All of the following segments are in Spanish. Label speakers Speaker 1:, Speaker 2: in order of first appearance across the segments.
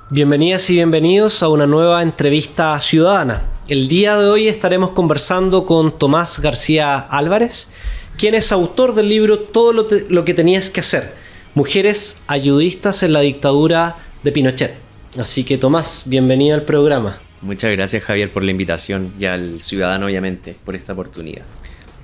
Speaker 1: Bienvenidas y bienvenidos a una nueva entrevista ciudadana. El día de hoy estaremos conversando con Tomás García Álvarez, quien es autor del libro Todo lo que tenías que hacer, mujeres ayudistas en la dictadura de Pinochet. Así que Tomás, bienvenido al programa.
Speaker 2: Muchas gracias, Javier, por la invitación y al ciudadano, obviamente, por esta oportunidad.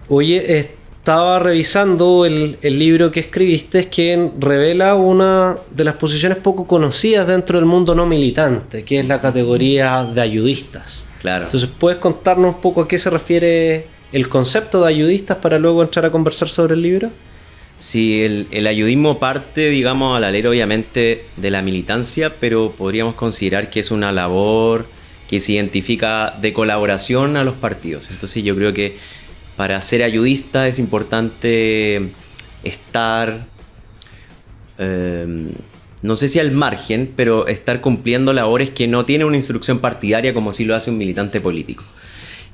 Speaker 1: Oye, estaba revisando el libro que escribiste, que revela una de las posiciones poco conocidas dentro del mundo no militante, que es la categoría de ayudistas.
Speaker 2: Claro.
Speaker 1: Entonces, ¿puedes contarnos un poco a qué se refiere el concepto de ayudistas para luego entrar a conversar sobre el libro?
Speaker 2: Sí, el ayudismo parte, digamos, al alero, obviamente, de la militancia, pero podríamos considerar que es una labor que se identifica de colaboración a los partidos. Entonces, yo creo que para ser ayudista es importante estar, no sé si al margen, pero estar cumpliendo labores que no tienen una instrucción partidaria como si lo hace un militante político.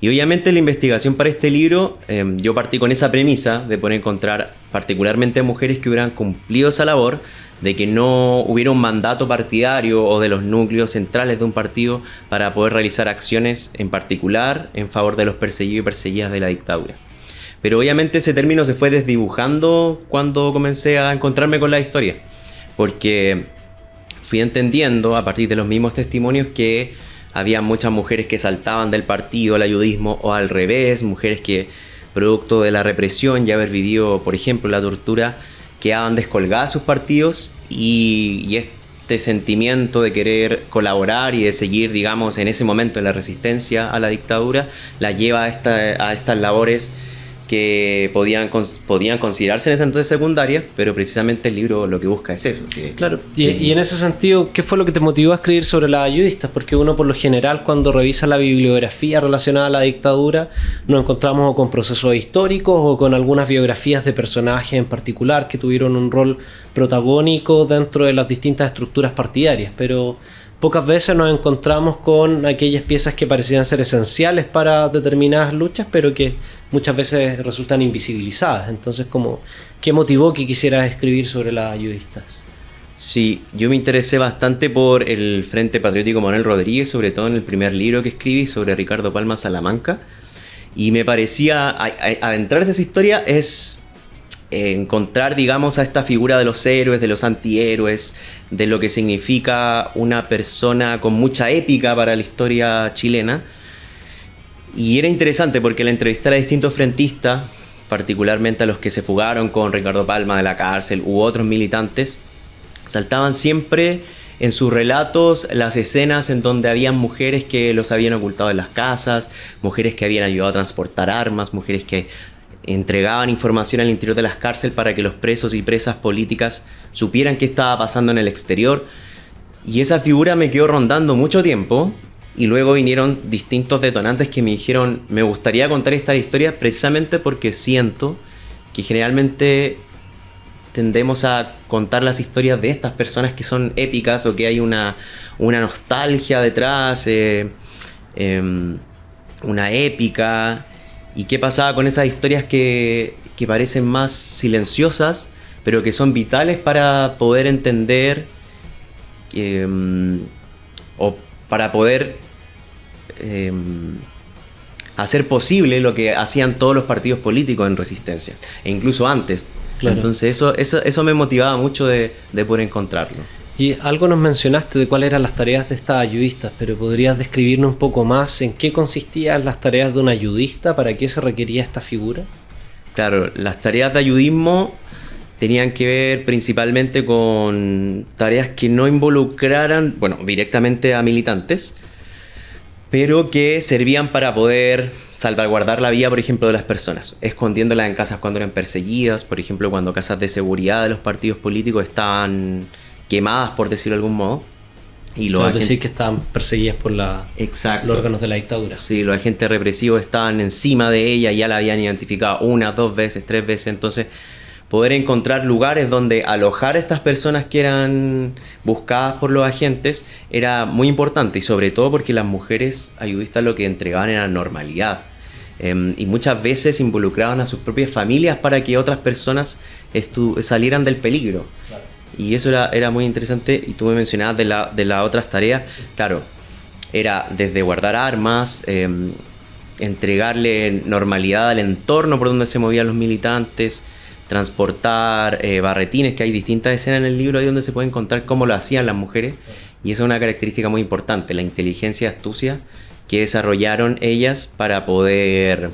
Speaker 2: Y obviamente la investigación para este libro, yo partí con esa premisa de poder encontrar particularmente mujeres que hubieran cumplido esa labor, de que no hubiera un mandato partidario o de los núcleos centrales de un partido para poder realizar acciones en particular en favor de los perseguidos y perseguidas de la dictadura. Pero obviamente ese término se fue desdibujando cuando comencé a encontrarme con la historia, porque fui entendiendo a partir de los mismos testimonios que había muchas mujeres que saltaban del partido al ayudismo, o al revés, mujeres que, producto de la represión y haber vivido, por ejemplo, la tortura, quedaban descolgadas de sus partidos, y este sentimiento de querer colaborar y de seguir, digamos, en ese momento en la resistencia a la dictadura, la lleva a estas labores que podían considerarse en ese entonces secundarias, pero precisamente el libro lo que busca es eso.
Speaker 1: Claro, y en ese sentido, ¿qué fue lo que te motivó a escribir sobre las ayudistas? Porque uno por lo general cuando revisa la bibliografía relacionada a la dictadura nos encontramos o con procesos históricos o con algunas biografías de personajes en particular que tuvieron un rol protagónico dentro de las distintas estructuras partidarias, pero pocas veces nos encontramos con aquellas piezas que parecían ser esenciales para determinadas luchas, pero que muchas veces resultan invisibilizadas. Entonces, ¿qué motivó que quisieras escribir sobre las ayudistas?
Speaker 2: Sí, yo me interesé bastante por el Frente Patriótico Manuel Rodríguez, sobre todo en el primer libro que escribí sobre Ricardo Palma Salamanca, y me parecía, adentrarse a esa historia es encontrar, digamos, a esta figura de los héroes, de los antihéroes, de lo que significa una persona con mucha épica para la historia chilena. Y era interesante porque al entrevistar a distintos frentistas, particularmente a los que se fugaron con Ricardo Palma de la cárcel u otros militantes, saltaban siempre en sus relatos las escenas en donde habían mujeres que los habían ocultado en las casas, mujeres que habían ayudado a transportar armas, mujeres que entregaban información al interior de las cárceles para que los presos y presas políticas supieran qué estaba pasando en el exterior. Y esa figura me quedó rondando mucho tiempo, y luego vinieron distintos detonantes que me dijeron, me gustaría contar esta historia precisamente porque siento que generalmente tendemos a contar las historias de estas personas que son épicas, o que hay una nostalgia detrás, una épica. ¿Y qué pasaba con esas historias que parecen más silenciosas, pero que son vitales para poder entender o para poder hacer posible lo que hacían todos los partidos políticos en resistencia, e incluso antes? Claro. Entonces eso me motivaba mucho de poder encontrarlo.
Speaker 1: Y algo nos mencionaste de cuáles eran las tareas de estas ayudistas, pero ¿podrías describirnos un poco más en qué consistían las tareas de un ayudista? ¿Para qué se requería esta figura?
Speaker 2: Claro, las tareas de ayudismo tenían que ver principalmente con tareas que no involucraran, directamente a militantes, pero que servían para poder salvaguardar la vida, por ejemplo, de las personas, escondiéndolas en casas cuando eran perseguidas, por ejemplo, cuando casas de seguridad de los partidos políticos estaban quemadas, por decirlo de algún modo. Y los agentes,
Speaker 1: decir que estaban perseguidas por los órganos de la dictadura.
Speaker 2: Sí, los agentes represivos estaban encima de ella, ya la habían identificado 1, 2 veces, 3 veces. Entonces, poder encontrar lugares donde alojar a estas personas que eran buscadas por los agentes era muy importante, y sobre todo porque las mujeres ayudistas lo que entregaban era normalidad. Y muchas veces involucraban a sus propias familias para que otras personas salieran del peligro. Claro. Y eso era muy interesante. Y tú me mencionabas de las otras tareas. Claro, era desde guardar armas, entregarle normalidad al entorno por donde se movían los militantes, transportar barretines, que hay distintas escenas en el libro ahí donde se puede encontrar cómo lo hacían las mujeres. Y eso es una característica muy importante, la inteligencia y astucia que desarrollaron ellas para poder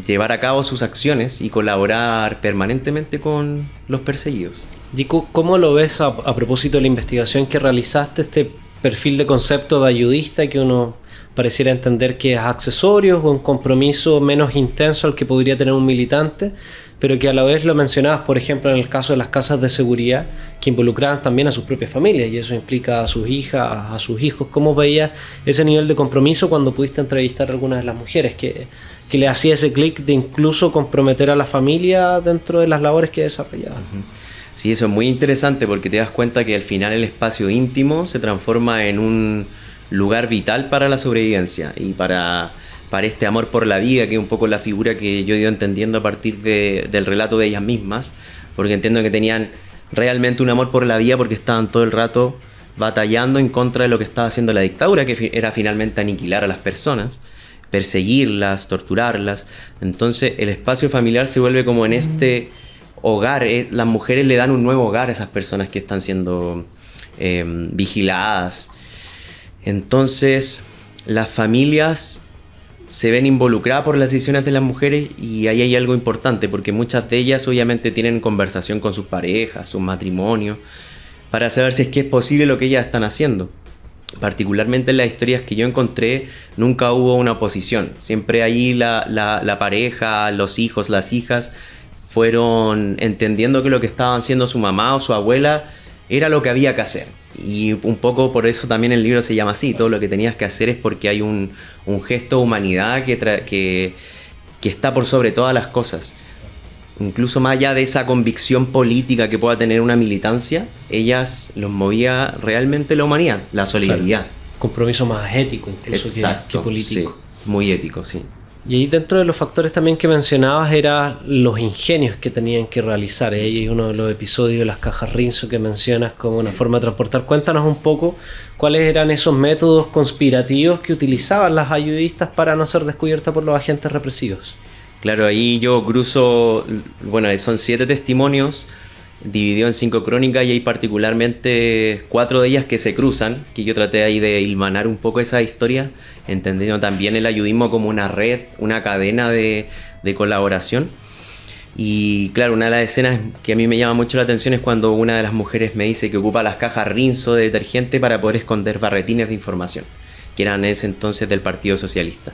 Speaker 2: llevar a cabo sus acciones y colaborar permanentemente con los perseguidos.
Speaker 1: Yiku, ¿cómo lo ves a propósito de la investigación que realizaste, este perfil de concepto de ayudista que uno pareciera entender que es accesorio o un compromiso menos intenso al que podría tener un militante, pero que a la vez lo mencionabas, por ejemplo, en el caso de las casas de seguridad, que involucraban también a sus propias familias, y eso implica a sus hijas, a sus hijos? ¿Cómo veías ese nivel de compromiso cuando pudiste entrevistar a algunas de las mujeres que le hacía ese clic de incluso comprometer a la familia dentro de las labores que desarrollaban?
Speaker 2: Sí, eso es muy interesante porque te das cuenta que al final el espacio íntimo se transforma en un lugar vital para la sobrevivencia y para este amor por la vida, que es un poco la figura que yo he ido entendiendo a partir del relato de ellas mismas, porque entiendo que tenían realmente un amor por la vida porque estaban todo el rato batallando en contra de lo que estaba haciendo la dictadura, que era finalmente aniquilar a las personas, perseguirlas, torturarlas. Entonces el espacio familiar se vuelve como en este hogar, las mujeres le dan un nuevo hogar a esas personas que están siendo vigiladas. Entonces las familias se ven involucradas por las decisiones de las mujeres, y ahí hay algo importante porque muchas de ellas obviamente tienen conversación con sus parejas, sus matrimonios, para saber si es que es posible lo que ellas están haciendo. Particularmente en las historias que yo encontré nunca hubo una oposición, siempre ahí la pareja, los hijos, las hijas fueron entendiendo que lo que estaban haciendo su mamá o su abuela era lo que había que hacer. Y un poco por eso también el libro se llama así, todo lo que tenías que hacer es porque hay un gesto de humanidad que está por sobre todas las cosas. Incluso más allá de esa convicción política que pueda tener una militancia, ellas los movía realmente la humanidad, la solidaridad.
Speaker 1: Claro. Compromiso más ético incluso.
Speaker 2: Exacto,
Speaker 1: que político.
Speaker 2: Sí, muy ético, sí.
Speaker 1: Y ahí dentro de los factores también que mencionabas eran los ingenios que tenían que realizar. Y uno de los episodios de las cajas Rinso que mencionas como una forma de transportar. Cuéntanos un poco cuáles eran esos métodos conspirativos que utilizaban las ayudistas para no ser descubiertas por los agentes represivos.
Speaker 2: Claro, ahí yo cruzo, bueno, son 7 testimonios dividido en 5 crónicas y hay particularmente 4 de ellas que se cruzan, que yo traté ahí de hilvanar un poco esa historia, entendiendo también el ayudismo como una red, una cadena de colaboración. Y claro, una de las escenas que a mí me llama mucho la atención es cuando una de las mujeres me dice que ocupa las cajas Rinso de detergente para poder esconder barretines de información, que eran en ese entonces del Partido Socialista.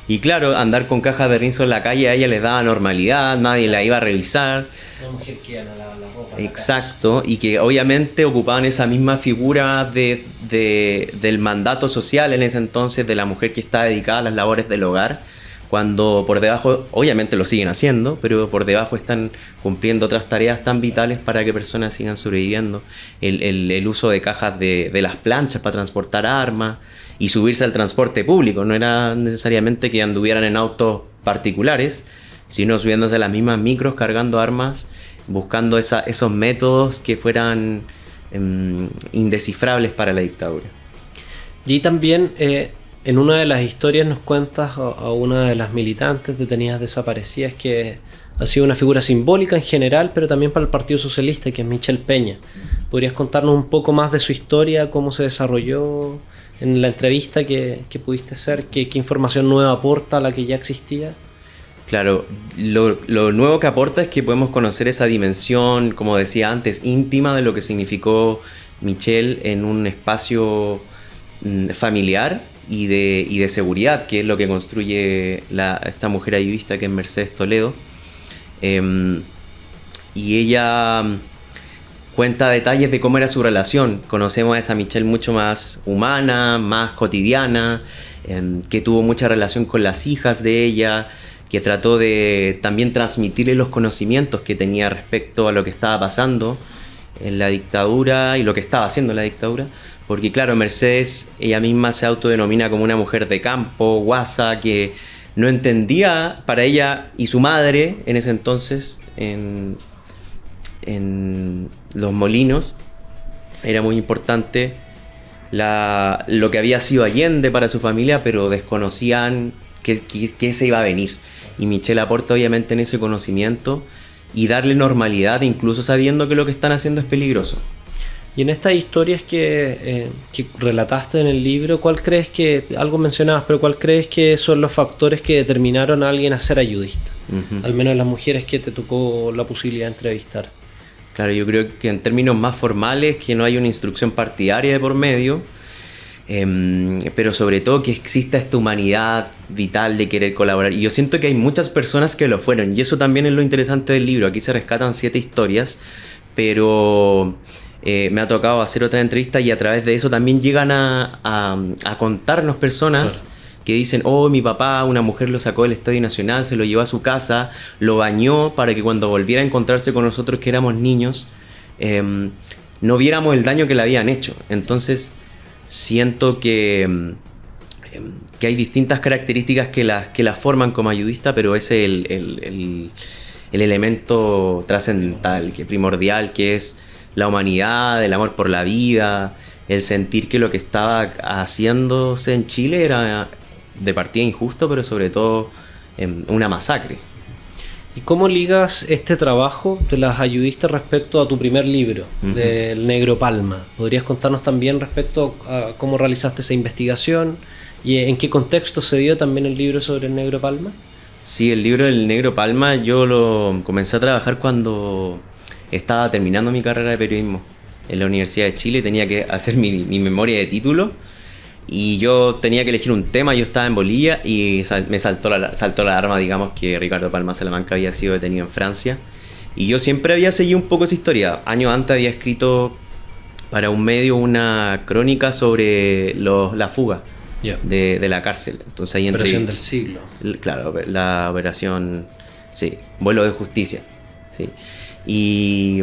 Speaker 2: Y claro, andar con cajas de Rinso en la calle a ella les daba normalidad, nadie la iba a revisar.
Speaker 1: Una mujer que iba a lavar la ropa.
Speaker 2: Exacto, y que obviamente ocupaban esa misma figura del mandato social en ese entonces, de la mujer que está dedicada a las labores del hogar, cuando por debajo, obviamente lo siguen haciendo, pero por debajo están cumpliendo otras tareas tan vitales para que personas sigan sobreviviendo. El uso de cajas de las planchas para transportar armas y subirse al transporte público, no era necesariamente que anduvieran en autos particulares, sino subiéndose a las mismas micros, cargando armas, buscando esos métodos que fueran indescifrables para la dictadura.
Speaker 1: Y también en una de las historias nos cuentas a una de las militantes detenidas desaparecidas que ha sido una figura simbólica en general, pero también para el Partido Socialista, que es Michelle Peña. ¿Podrías contarnos un poco más de su historia, cómo se desarrolló en la entrevista que pudiste hacer? ¿Qué información nueva aporta a la que ya existía?
Speaker 2: Claro, lo nuevo que aporta es que podemos conocer esa dimensión, como decía antes, íntima de lo que significó Michelle en un espacio familiar y de seguridad, que es lo que construye esta mujer ayudista que es Mercedes Toledo. Y ella cuenta detalles de cómo era su relación. Conocemos a esa Michelle mucho más humana, más cotidiana, que tuvo mucha relación con las hijas de ella, que trató de también transmitirle los conocimientos que tenía respecto a lo que estaba pasando en la dictadura y lo que estaba haciendo la dictadura. Porque claro, Mercedes, ella misma se autodenomina como una mujer de campo, guasa, que no entendía, para ella y su madre en ese entonces, en Los Molinos era muy importante lo que había sido Allende para su familia, pero desconocían que se iba a venir. Y Michel aporta obviamente en ese conocimiento y darle normalidad, incluso sabiendo que lo que están haciendo es peligroso.
Speaker 1: Y en estas historias que relataste en el libro, ¿cuál crees que, algo mencionabas, pero cuál crees que son los factores que determinaron a alguien a ser ayudista? Al menos las mujeres que te tocó la posibilidad de entrevistar.
Speaker 2: Claro, yo creo que en términos más formales, que no hay una instrucción partidaria de por medio, pero sobre todo que exista esta humanidad vital de querer colaborar. Y yo siento que hay muchas personas que lo fueron, y eso también es lo interesante del libro. Aquí se rescatan 7 historias, pero me ha tocado hacer otra entrevista y a través de eso también llegan a contarnos personas, claro, que dicen: oh, mi papá, una mujer lo sacó del Estadio Nacional, se lo llevó a su casa, lo bañó para que cuando volviera a encontrarse con nosotros que éramos niños, no viéramos el daño que le habían hecho. Entonces siento que hay distintas características que las forman como ayudista, pero ese es el elemento trascendental, que primordial, que es la humanidad, el amor por la vida, el sentir que lo que estaba haciéndose en Chile era de partida injusto, pero sobre todo una masacre.
Speaker 1: ¿Y cómo ligas este trabajo de las ayudistas respecto a tu primer libro, del Negro Palma? ¿Podrías contarnos también respecto a cómo realizaste esa investigación y en qué contexto se dio también el libro sobre el Negro Palma?
Speaker 2: Sí, el libro del Negro Palma yo lo comencé a trabajar cuando estaba terminando mi carrera de periodismo en la Universidad de Chile. Tenía que hacer mi memoria de título y yo tenía que elegir un tema. Yo estaba en Bolivia y me saltó la alarma, digamos, que Ricardo Palma Salamanca había sido detenido en Francia. Y yo siempre había seguido un poco esa historia. Años antes había escrito para un medio una crónica sobre la fuga de la cárcel. Entonces ahí
Speaker 1: Operación del siglo.
Speaker 2: Claro, la operación, sí, vuelo de justicia, sí. Y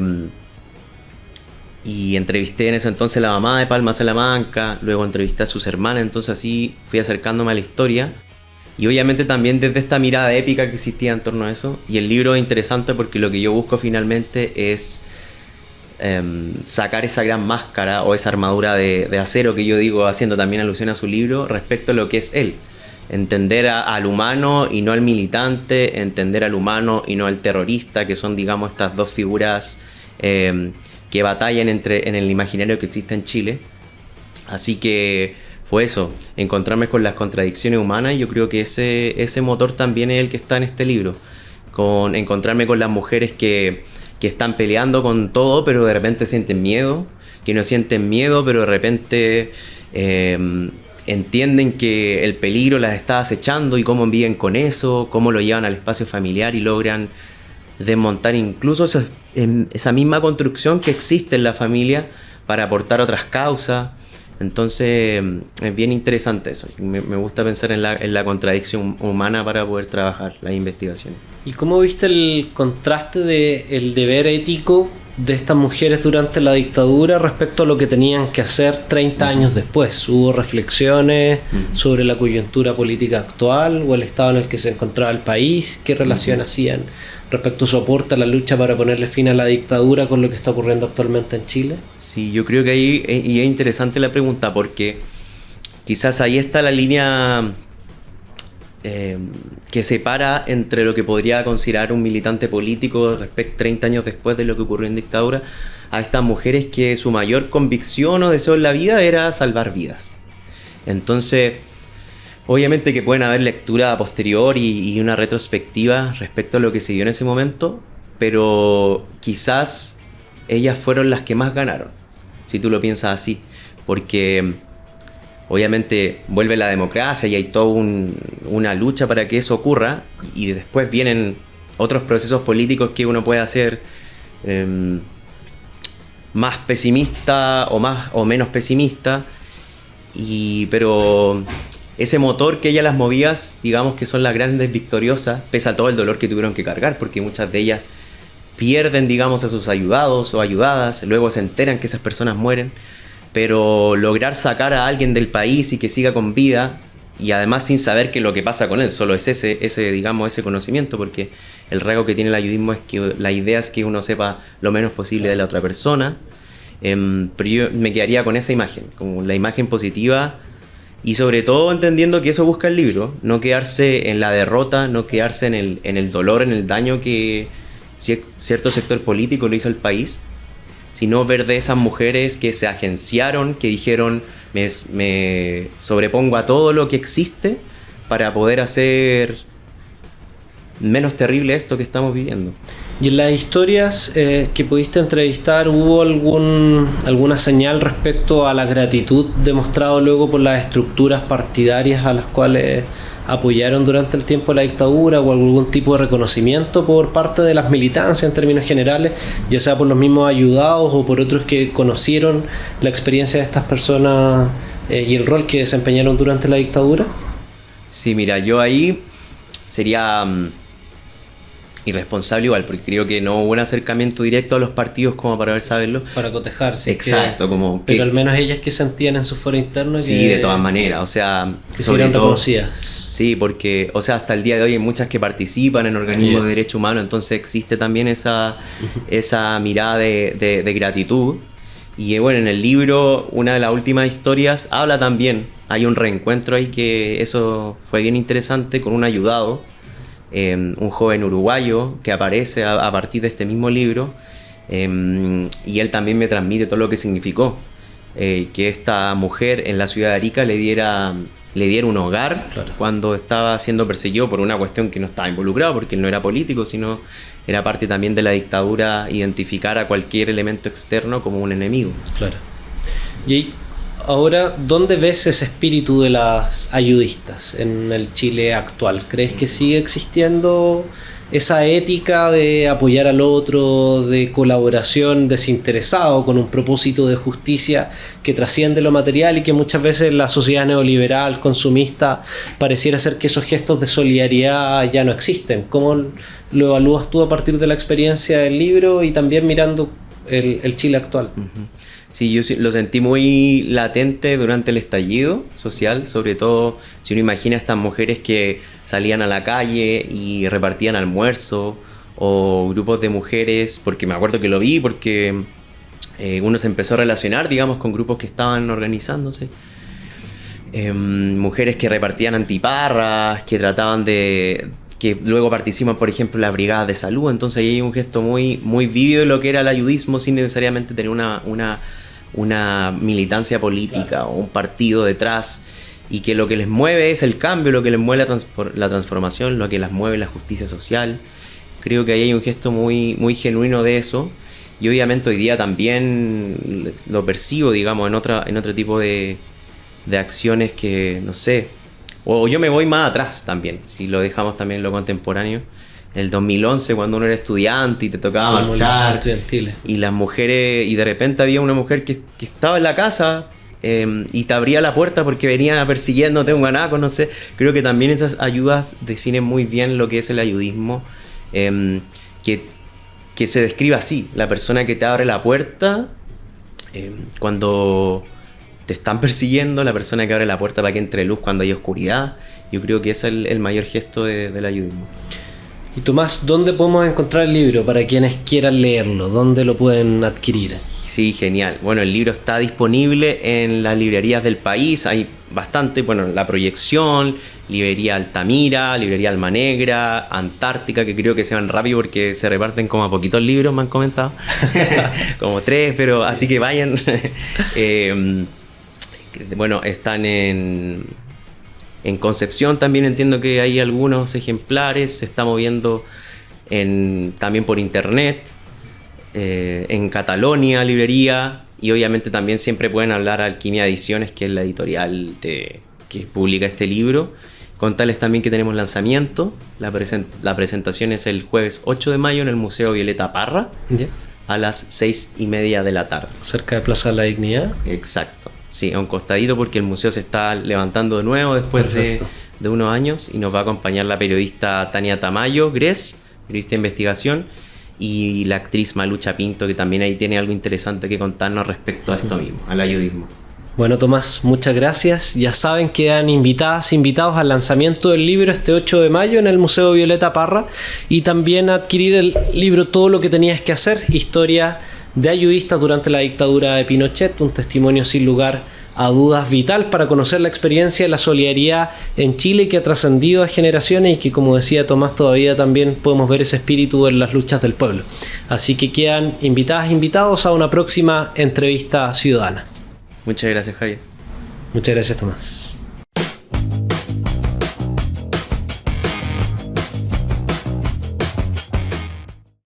Speaker 2: entrevisté en ese entonces a la mamá de Palma Salamanca, luego entrevisté a sus hermanas, entonces así fui acercándome a la historia. Y obviamente también desde esta mirada épica que existía en torno a eso. Y el libro es interesante porque lo que yo busco finalmente es sacar esa gran máscara o esa armadura de acero que yo digo, haciendo también alusión a su libro, respecto a lo que es él. Entender al humano y no al militante, entender al humano y no al terrorista, que son, digamos, estas dos figuras que batallan en el imaginario que existe en Chile. Así que fue eso, encontrarme con las contradicciones humanas, y yo creo que ese motor también es el que está en este libro. Encontrarme con las mujeres que están peleando con todo, pero de repente sienten miedo, que no sienten miedo, pero de repente entienden que el peligro las está acechando y cómo viven con eso, cómo lo llevan al espacio familiar y logran desmontar incluso esa misma construcción que existe en la familia para aportar otras causas. Entonces es bien interesante eso. Me gusta pensar en la contradicción humana para poder trabajar las investigaciones.
Speaker 1: ¿Y cómo viste el contraste del deber ético de estas mujeres durante la dictadura respecto a lo que tenían que hacer 30 años después? ¿Hubo reflexiones sobre la coyuntura política actual o el estado en el que se encontraba el país? ¿Qué relación hacían respecto a su aporte a la lucha para ponerle fin a la dictadura con lo que está ocurriendo actualmente en Chile?
Speaker 2: Sí, yo creo que ahí y es interesante la pregunta, porque quizás ahí está la línea que separa entre lo que podría considerar un militante político 30 años después de lo que ocurrió en dictadura, a estas mujeres que su mayor convicción o deseo en la vida era salvar vidas. Entonces, obviamente que pueden haber lectura posterior y una retrospectiva respecto a lo que se dio en ese momento, pero quizás ellas fueron las que más ganaron, si tú lo piensas así, porque obviamente vuelve la democracia y hay toda una lucha para que eso ocurra, y después vienen otros procesos políticos que uno puede hacer más pesimista o menos pesimista, pero ese motor que ellas las movía, digamos que son las grandes victoriosas, pese a todo el dolor que tuvieron que cargar, porque muchas de ellas pierden, digamos, a sus ayudados o ayudadas, luego se enteran que esas personas mueren. Pero lograr sacar a alguien del país y que siga con vida y además sin saber qué es lo que pasa con él, solo es digamos, ese conocimiento, porque el rasgo que tiene el ayudismo es que la idea es que uno sepa lo menos posible de la otra persona. Pero yo me quedaría con esa imagen, como la imagen positiva, y sobre todo entendiendo que eso busca el libro, no quedarse en la derrota, no quedarse en el dolor, en el daño que cierto sector político le hizo al país, sino ver de esas mujeres que se agenciaron, que dijeron me sobrepongo a todo lo que existe para poder hacer menos terrible esto que estamos viviendo.
Speaker 1: Y en las historias que pudiste entrevistar, ¿hubo alguna señal respecto a la gratitud demostrada luego por las estructuras partidarias a las cuales apoyaron durante el tiempo de la dictadura, o algún tipo de reconocimiento por parte de las militancias en términos generales, ya sea por los mismos ayudados o por otros que conocieron la experiencia de estas personas y el rol que desempeñaron durante la dictadura?
Speaker 2: Sí, mira, yo ahí sería irresponsable igual, porque creo que no hubo un acercamiento directo a los partidos como para saberlo.
Speaker 1: Para cotejarse.
Speaker 2: Exacto, como
Speaker 1: pero al menos ellas que sentían en su foro interno
Speaker 2: sí,
Speaker 1: que...
Speaker 2: de todas maneras, o sea...
Speaker 1: que se eran reconocidas.
Speaker 2: Sí, porque, o sea, hasta el día de hoy hay muchas que participan en organismos de derechos humanos, entonces existe también esa mirada de gratitud. Y bueno, en el libro, una de las últimas historias habla también, hay un reencuentro ahí que eso fue bien interesante con un ayudado, un joven uruguayo que aparece a partir de este mismo libro, y él también me transmite todo lo que significó que esta mujer en la ciudad de Arica le diera un hogar, claro, cuando estaba siendo perseguido por una cuestión que no estaba involucrado, porque él no era político, sino era parte también de la dictadura identificar a cualquier elemento externo como un enemigo.
Speaker 1: Claro. Y ahora, ¿dónde ves ese espíritu de las ayudistas en el Chile actual? ¿Crees que sigue existiendo esa ética de apoyar al otro, de colaboración desinteresado con un propósito de justicia que trasciende lo material, y que muchas veces la sociedad neoliberal, consumista, pareciera ser que esos gestos de solidaridad ya no existen? ¿Cómo lo evalúas tú a partir de la experiencia del libro y también mirando el Chile actual?
Speaker 2: Uh-huh. Sí, yo lo sentí muy latente durante el estallido social, sobre todo si uno imagina a estas mujeres que salían a la calle y repartían almuerzo, o grupos de mujeres, porque me acuerdo que lo vi, porque uno se empezó a relacionar, digamos, con grupos que estaban organizándose. Mujeres que repartían antiparras, que trataban de... que luego participan, por ejemplo, en las brigadas de salud. Entonces ahí hay un gesto muy, muy vívido de lo que era el ayudismo, sin necesariamente tener una militancia política, claro, o un partido detrás, y que lo que les mueve es el cambio, lo que les mueve la transformación, lo que las mueve la justicia social. Creo que ahí hay un gesto muy, muy genuino de eso, y obviamente hoy día también lo percibo, digamos, en otro tipo de acciones que, no sé, o yo me voy más atrás también, si lo dejamos también en lo contemporáneo. El 2011, cuando uno era estudiante y te tocaba marchar, y las mujeres, y de repente había una mujer que estaba en la casa y te abría la puerta porque venía persiguiéndote un guanaco, no sé. Creo que también esas ayudas definen muy bien lo que es el ayudismo, que se describe así: la persona que te abre la puerta cuando te están persiguiendo, la persona que abre la puerta para que entre luz cuando hay oscuridad. Yo creo que ese es el mayor gesto del ayudismo.
Speaker 1: Y Tomás, ¿dónde podemos encontrar el libro para quienes quieran leerlo? ¿Dónde lo pueden adquirir?
Speaker 2: Sí, genial. Bueno, el libro está disponible en las librerías del país. Hay bastante, bueno, La Proyección, Librería Altamira, Librería Almanegra, Antártica, que creo que se van rápido porque se reparten como a poquitos libros, me han comentado. Como 3, pero así que vayan. Bueno, están en Concepción también, entiendo que hay algunos ejemplares. Se está moviendo también por internet. En Catalonia, librería, y obviamente también siempre pueden hablar a Alquimia Ediciones, que es la editorial que publica este libro. Contarles también que tenemos lanzamiento. La presentación es el jueves 8 de mayo en el Museo Violeta Parra, ¿ya?, a las 6:30 de la tarde.
Speaker 1: Cerca de Plaza de la Dignidad.
Speaker 2: Exacto. Sí, a un costadito, porque el museo se está levantando de nuevo después de unos años, y nos va a acompañar la periodista Tania Tamayo Gres, periodista de investigación, y la actriz Malucha Pinto, que también ahí tiene algo interesante que contarnos respecto a esto mismo, al ayudismo.
Speaker 1: Bueno, Tomás, muchas gracias. Ya saben, quedan invitados al lanzamiento del libro este 8 de mayo en el Museo Violeta Parra, y también a adquirir el libro Todo lo que tenías que hacer, historia de ayudistas durante la dictadura de Pinochet, un testimonio sin lugar a dudas vital para conocer la experiencia de la solidaridad en Chile, que ha trascendido a generaciones y que, como decía Tomás, todavía también podemos ver ese espíritu en las luchas del pueblo. Así que quedan invitados a una próxima entrevista ciudadana.
Speaker 2: Muchas gracias, Javier.
Speaker 1: Muchas gracias, Tomás.